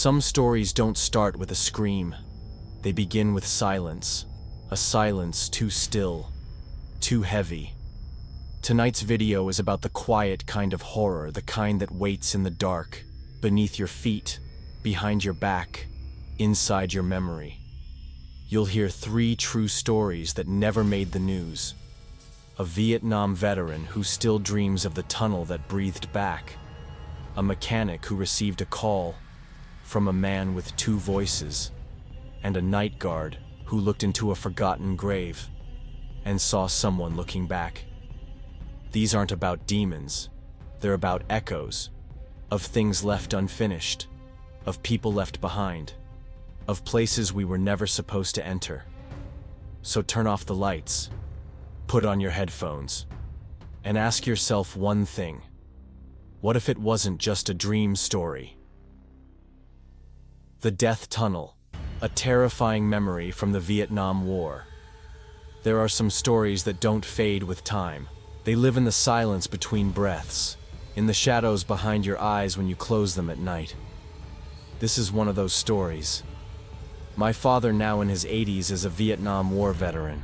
Some stories don't start with a scream. They begin with silence. A silence too still, too heavy. Tonight's video is about the quiet kind of horror, the kind that waits in the dark, beneath your feet, behind your back, inside your memory. You'll hear 3 true stories that never made the news. A Vietnam veteran who still dreams of the tunnel that breathed back. A mechanic who received a call from a man with 2 voices. And a night guard who looked into a forgotten grave and saw someone looking back. These aren't about demons. They're about echoes of things left unfinished, of people left behind, of places we were never supposed to enter. So turn off the lights, put on your headphones, and ask yourself one thing. What if it wasn't just a dream story? The Death Tunnel, a terrifying memory from the Vietnam War. There are some stories that don't fade with time. They live in the silence between breaths, in the shadows behind your eyes when you close them at night. This is one of those stories. My father, now in his 80s, is a Vietnam War veteran,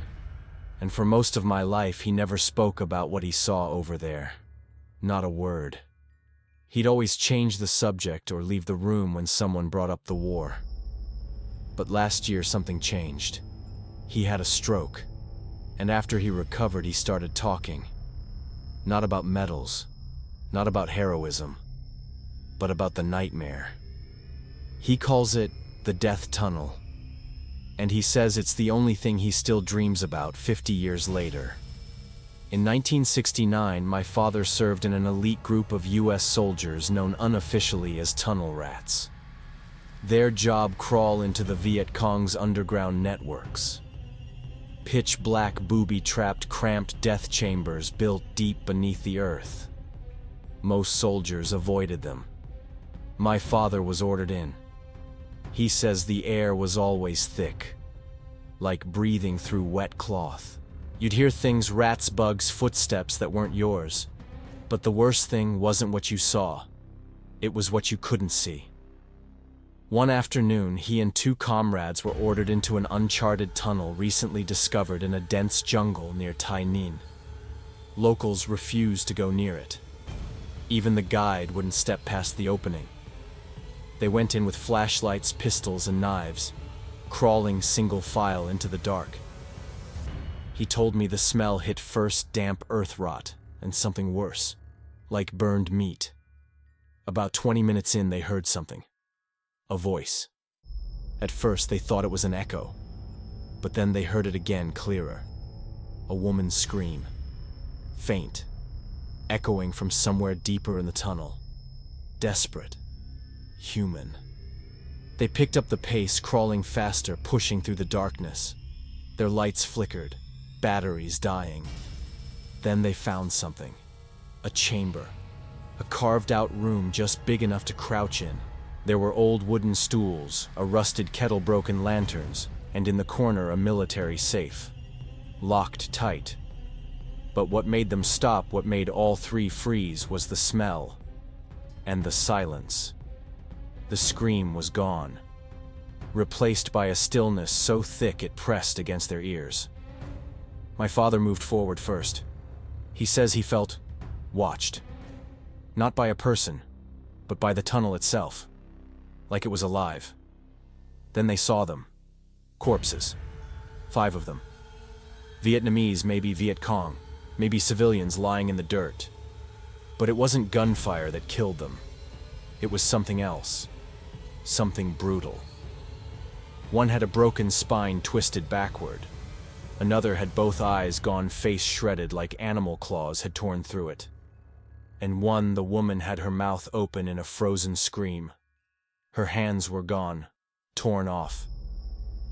and for most of my life he never spoke about what he saw over there. Not a word. He'd always change the subject or leave the room when someone brought up the war. But last year something changed. He had a stroke, and after he recovered he started talking. Not about medals, not about heroism, but about the nightmare. He calls it the Death Tunnel, and he says it's the only thing he still dreams about 50 years later. In 1969, my father served in an elite group of US soldiers known unofficially as tunnel rats. Their job: crawl into the Viet Cong's underground networks. Pitch black, booby-trapped, cramped death chambers built deep beneath the earth. Most soldiers avoided them. My father was ordered in. He says the air was always thick, like breathing through wet cloth. You'd hear things: rats, bugs, footsteps that weren't yours. But the worst thing wasn't what you saw. It was what you couldn't see. One afternoon, he and 2 comrades were ordered into an uncharted tunnel recently discovered in a dense jungle near Tai Ninh. Locals refused to go near it. Even the guide wouldn't step past the opening. They went in with flashlights, pistols, and knives, crawling single file into the dark. He told me the smell hit first damp earth rot, and something worse, like burned meat. About 20 minutes in, they heard something. A voice. At first, they thought it was an echo, but then they heard it again, clearer. A woman's scream. Faint, echoing from somewhere deeper in the tunnel. Desperate. Human. They picked up the pace, crawling faster, pushing through the darkness. Their lights flickered, batteries dying. Then they found something. A chamber. A carved-out room just big enough to crouch in. There were old wooden stools, a rusted kettle, broken lanterns, and in the corner a military safe. Locked tight. But what made them stop, what made all 3 freeze, was the smell. And the silence. The scream was gone, replaced by a stillness so thick it pressed against their ears. My father moved forward first. He says he felt watched. Not by a person, but by the tunnel itself. Like it was alive. Then they saw them. Corpses. 5 of them. Vietnamese, maybe Viet Cong, maybe civilians lying in the dirt. But it wasn't gunfire that killed them. It was something else. Something brutal. One had a broken spine twisted backward. Another had both eyes gone, face shredded like animal claws had torn through it. And one, the woman, had her mouth open in a frozen scream. Her hands were gone, torn off.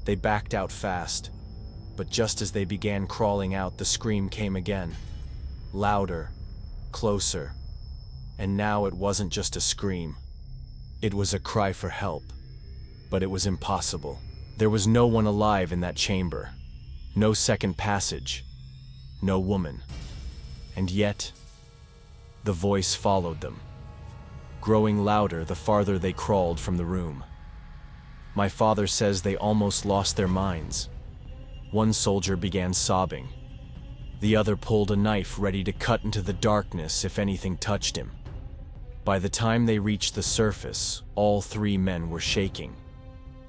They backed out fast, but just as they began crawling out, the scream came again. Louder, closer, and now it wasn't just a scream. It was a cry for help, but it was impossible. There was no one alive in that chamber. No second passage. No woman. And yet, the voice followed them, growing louder the farther they crawled from the room. My father says they almost lost their minds. One soldier began sobbing. The other pulled a knife ready to cut into the darkness if anything touched him. By the time they reached the surface, all three men were shaking.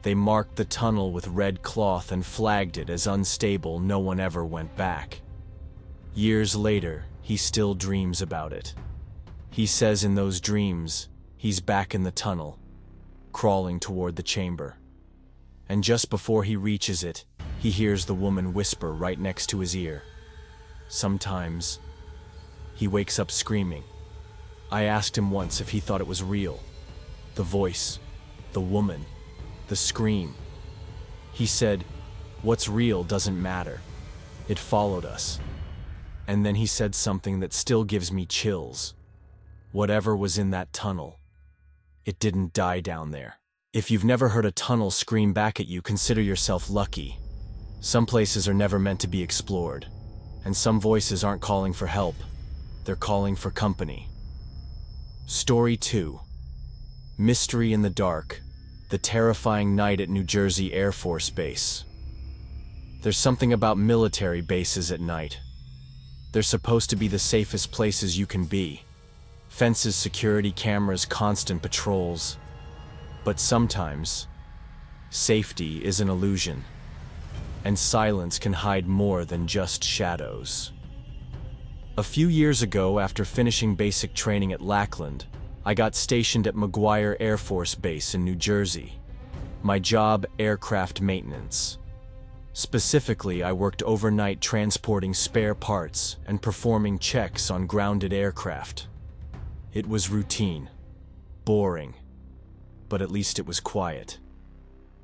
They marked the tunnel with red cloth and flagged it as unstable. No one ever went back. Years later, he still dreams about it. He says in those dreams, he's back in the tunnel, crawling toward the chamber. And just before he reaches it, he hears the woman whisper right next to his ear. Sometimes, he wakes up screaming. I asked him once if he thought it was real. The voice, the woman, the scream. He said, what's real doesn't matter. It followed us. And then he said something that still gives me chills. Whatever was in that tunnel, it didn't die down there. If you've never heard a tunnel scream back at you, consider yourself lucky. Some places are never meant to be explored, and some voices aren't calling for help. They're calling for company. Story 2. Mystery in the Dark. The terrifying night at New Jersey Air Force Base. There's something about military bases at night. They're supposed to be the safest places you can be. Fences, security cameras, constant patrols. But sometimes, safety is an illusion. And silence can hide more than just shadows. A few years ago, after finishing basic training at Lackland, I got stationed at McGuire Air Force Base in New Jersey. My job, aircraft maintenance. Specifically, I worked overnight transporting spare parts and performing checks on grounded aircraft. It was routine, boring, but at least it was quiet.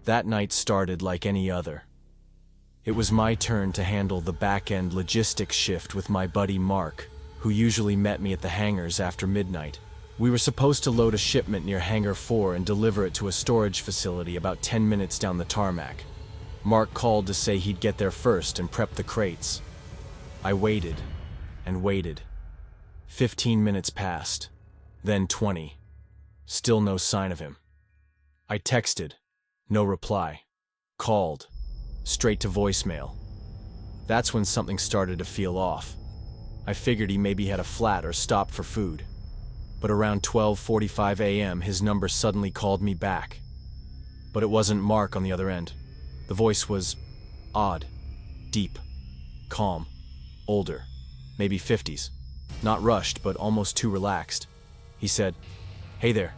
That night started like any other. It was my turn to handle the back-end logistics shift with my buddy Mark, who usually met me at the hangars after midnight. We were supposed to load a shipment near Hangar 4 and deliver it to a storage facility about 10 minutes down the tarmac. Mark called to say he'd get there first and prep the crates. I waited and waited. 15 minutes passed, then 20. Still no sign of him. I texted, no reply. Called, straight to voicemail. That's when something started to feel off. I figured he maybe had a flat or stopped for food. But around 12:45 a.m., his number suddenly called me back. But it wasn't Mark on the other end. The voice was odd, deep, calm, older, maybe 50s. Not rushed, but almost too relaxed. He said, "Hey there,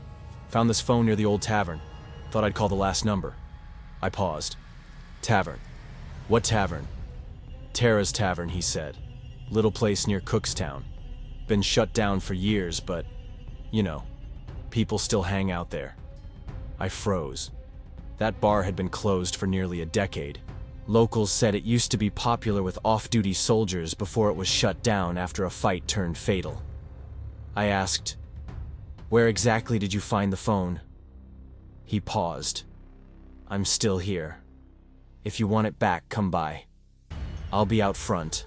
found this phone near the old tavern. Thought I'd call the last number." I paused. Tavern. What tavern? Tara's Tavern, he said. Little place near Cookstown. Been shut down for years, but, you know, people still hang out there. I froze. That bar had been closed for nearly a decade. Locals said it used to be popular with off-duty soldiers before it was shut down after a fight turned fatal. I asked, "Where exactly did you find the phone?" He paused. "I'm still here. If you want it back, come by. I'll be out front."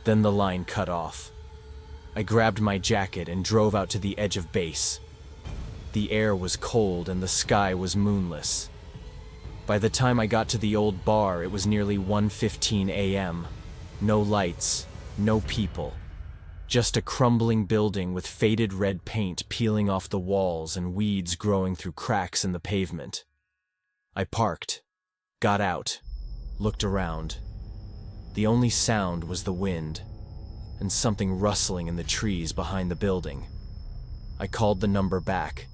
Then the line cut off. I grabbed my jacket and drove out to the edge of base. The air was cold and the sky was moonless. By the time I got to the old bar, it was nearly 1:15 a.m. No lights, no people. Just a crumbling building with faded red paint peeling off the walls and weeds growing through cracks in the pavement. I parked, got out, looked around. The only sound was the wind, and something rustling in the trees behind the building. I called the number back.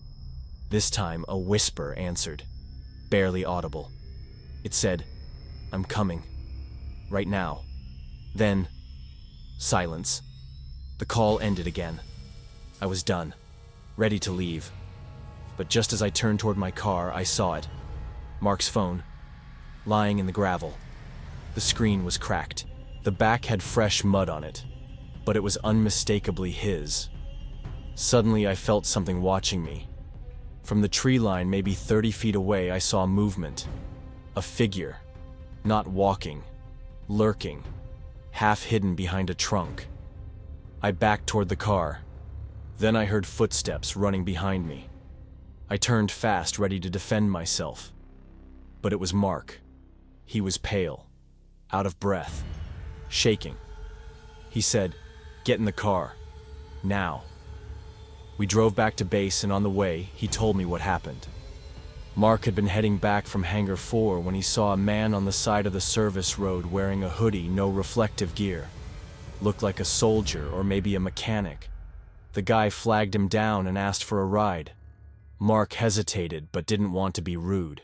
This time, a whisper answered, barely audible. It said, "I'm coming. Right now." Then, silence. The call ended again. I was done, ready to leave. But just as I turned toward my car, I saw it. Mark's phone, lying in the gravel. The screen was cracked. The back had fresh mud on it, but it was unmistakably his. Suddenly, I felt something watching me. From the tree line, maybe 30 feet away, I saw movement. A figure, not walking, lurking, half hidden behind a trunk. I backed toward the car. Then I heard footsteps running behind me. I turned fast, ready to defend myself. But it was Mark. He was pale, out of breath, shaking. He said, "Get in the car. Now." We drove back to base, and on the way, he told me what happened. Mark had been heading back from Hangar 4 when he saw a man on the side of the service road wearing a hoodie, no reflective gear. Looked like a soldier or maybe a mechanic. The guy flagged him down and asked for a ride. Mark hesitated but didn't want to be rude.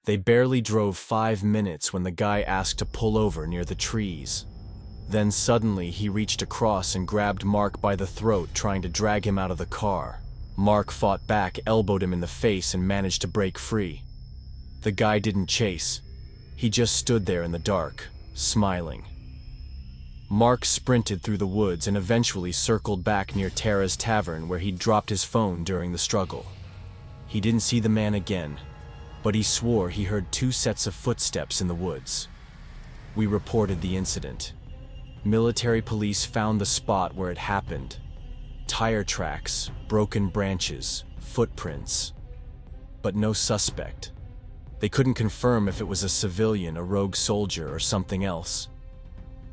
They barely drove 5 minutes when the guy asked to pull over near the trees. Then suddenly he reached across and grabbed Mark by the throat, trying to drag him out of the car. Mark fought back, elbowed him in the face, and managed to break free. The guy didn't chase. He just stood there in the dark, smiling. Mark sprinted through the woods and eventually circled back near Tara's tavern, where he'd dropped his phone during the struggle. He didn't see the man again, but he swore he heard 2 sets of footsteps in the woods. We reported the incident. Military police found the spot where it happened. Tire tracks, broken branches, footprints. But no suspect. They couldn't confirm if it was a civilian, a rogue soldier, or something else.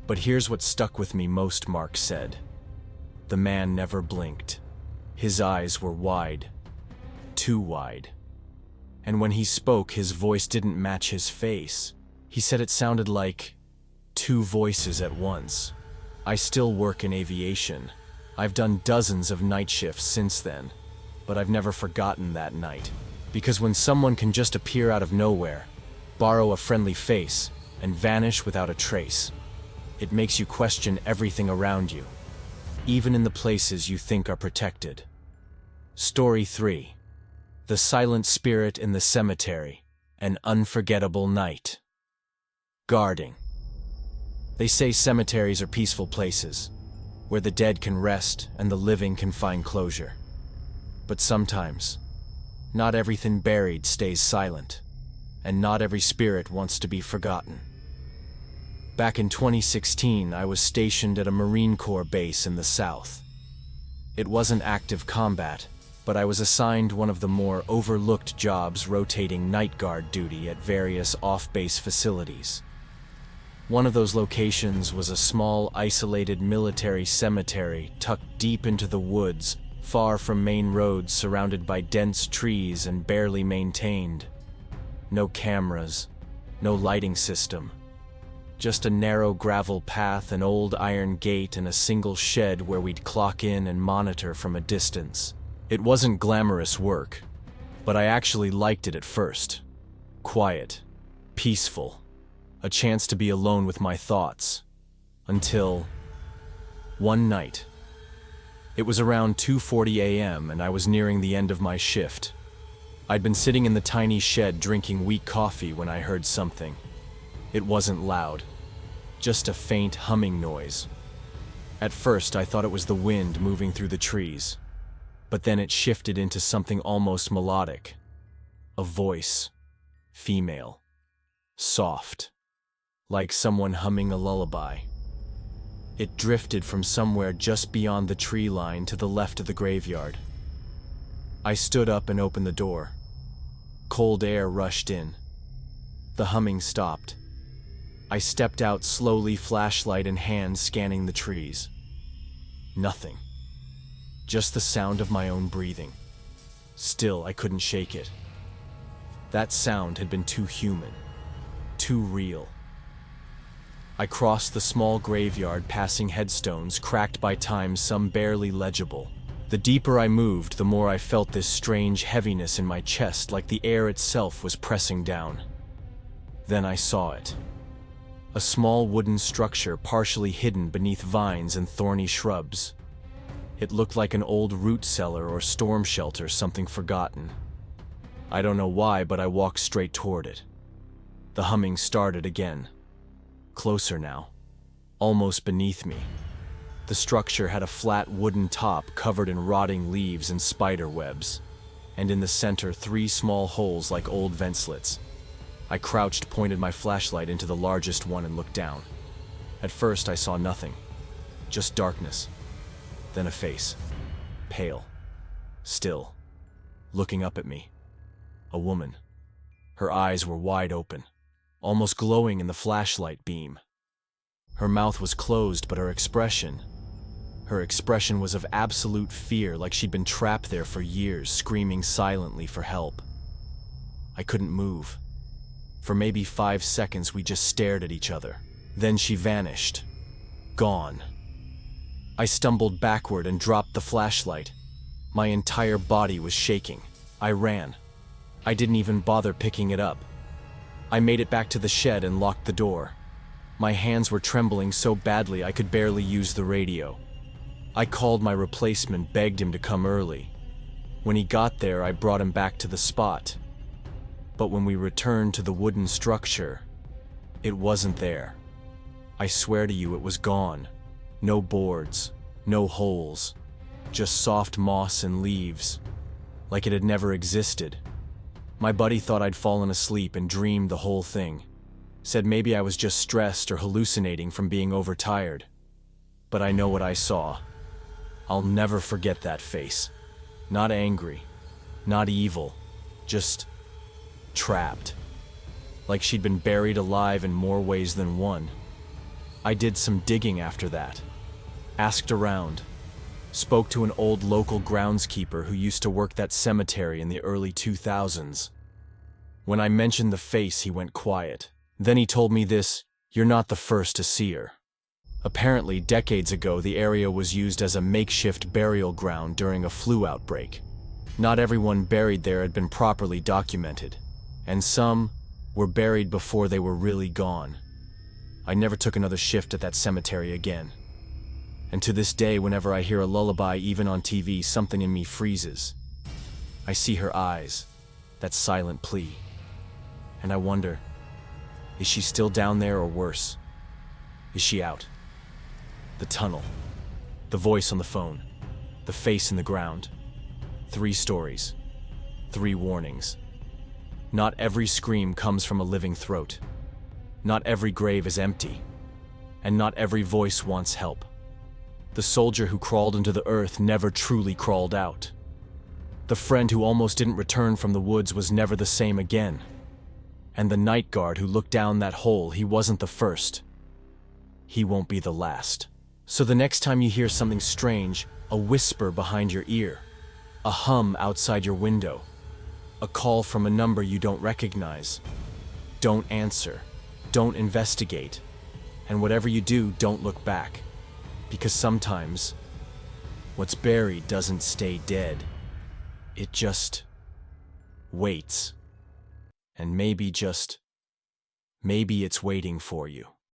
But here's what stuck with me most, Mark said. The man never blinked. His eyes were wide. Too wide. And when he spoke, his voice didn't match his face. He said it sounded like 2 voices at once. I still work in aviation. I've done dozens of night shifts since then, but I've never forgotten that night. Because when someone can just appear out of nowhere, borrow a friendly face, and vanish without a trace, it makes you question everything around you, even in the places you think are protected. Story 3. The Silent Spirit in the Cemetery, an Unforgettable Night. Guarding. They say cemeteries are peaceful places, where the dead can rest and the living can find closure. But sometimes, not everything buried stays silent, and not every spirit wants to be forgotten. Back in 2016, I was stationed at a Marine Corps base in the South. It wasn't active combat, but I was assigned one of the more overlooked jobs, rotating night guard duty at various off-base facilities. One of those locations was a small, isolated military cemetery tucked deep into the woods, far from main roads, surrounded by dense trees and barely maintained. No cameras, no lighting system. Just a narrow gravel path, an old iron gate, and a single shed where we'd clock in and monitor from a distance. It wasn't glamorous work, but I actually liked it at first. Quiet, peaceful. A chance to be alone with my thoughts. Until one night. It was around 2:40 a.m. and I was nearing the end of my shift. I'd been sitting in the tiny shed drinking weak coffee when I heard something. It wasn't loud, just a faint humming noise. At first I thought it was the wind moving through the trees, but then it shifted into something almost melodic. A voice, female, soft. Like someone humming a lullaby. It drifted from somewhere just beyond the tree line to the left of the graveyard. I stood up and opened the door. Cold air rushed in. The humming stopped. I stepped out slowly, flashlight in hand, scanning the trees. Nothing. Just the sound of my own breathing. Still, I couldn't shake it. That sound had been too human, too real. I crossed the small graveyard, passing headstones cracked by time, some barely legible. The deeper I moved, the more I felt this strange heaviness in my chest, like the air itself was pressing down. Then I saw it. A small wooden structure partially hidden beneath vines and thorny shrubs. It looked like an old root cellar or storm shelter, something forgotten. I don't know why, but I walked straight toward it. The humming started again. Closer now, almost beneath me. The structure had a flat wooden top covered in rotting leaves and spider webs, and in the center 3 small holes like old vent slits. I crouched, pointed my flashlight into the largest one, and looked down. At first I saw nothing, just darkness. Then a face, pale, still, looking up at me. A woman. Her eyes were wide open, almost glowing in the flashlight beam. Her mouth was closed, but her expression was of absolute fear, like she'd been trapped there for years, screaming silently for help. I couldn't move. For maybe 5 seconds, we just stared at each other. Then she vanished. Gone. I stumbled backward and dropped the flashlight. My entire body was shaking. I ran. I didn't even bother picking it up. I made it back to the shed and locked the door. My hands were trembling so badly I could barely use the radio. I called my replacement, begged him to come early. When he got there, I brought him back to the spot. But when we returned to the wooden structure, it wasn't there. I swear to you, it was gone. No boards, no holes, just soft moss and leaves, like it had never existed. My buddy thought I'd fallen asleep and dreamed the whole thing. Said maybe I was just stressed or hallucinating from being overtired. But I know what I saw. I'll never forget that face. Not angry, not evil, just trapped. Like she'd been buried alive in more ways than one. I did some digging after that. Asked around. Spoke to an old local groundskeeper who used to work that cemetery in the early 2000s. When I mentioned the face, he went quiet. Then he told me this: "You're not the first to see her." Apparently, decades ago, the area was used as a makeshift burial ground during a flu outbreak. Not everyone buried there had been properly documented, and some were buried before they were really gone. I never took another shift at that cemetery again. And to this day, whenever I hear a lullaby, even on TV, something in me freezes. I see her eyes, that silent plea. And I wonder, is she still down there, or worse? Is she out? The tunnel, the voice on the phone, the face in the ground. 3 stories, 3 warnings. Not every scream comes from a living throat. Not every grave is empty. And not every voice wants help. The soldier who crawled into the earth never truly crawled out. The friend who almost didn't return from the woods was never the same again. And the night guard who looked down that hole, he wasn't the first. He won't be the last. So the next time you hear something strange, a whisper behind your ear, a hum outside your window, a call from a number you don't recognize, don't answer, don't investigate, and whatever you do, don't look back. Because sometimes, what's buried doesn't stay dead. It just waits. And maybe it's waiting for you.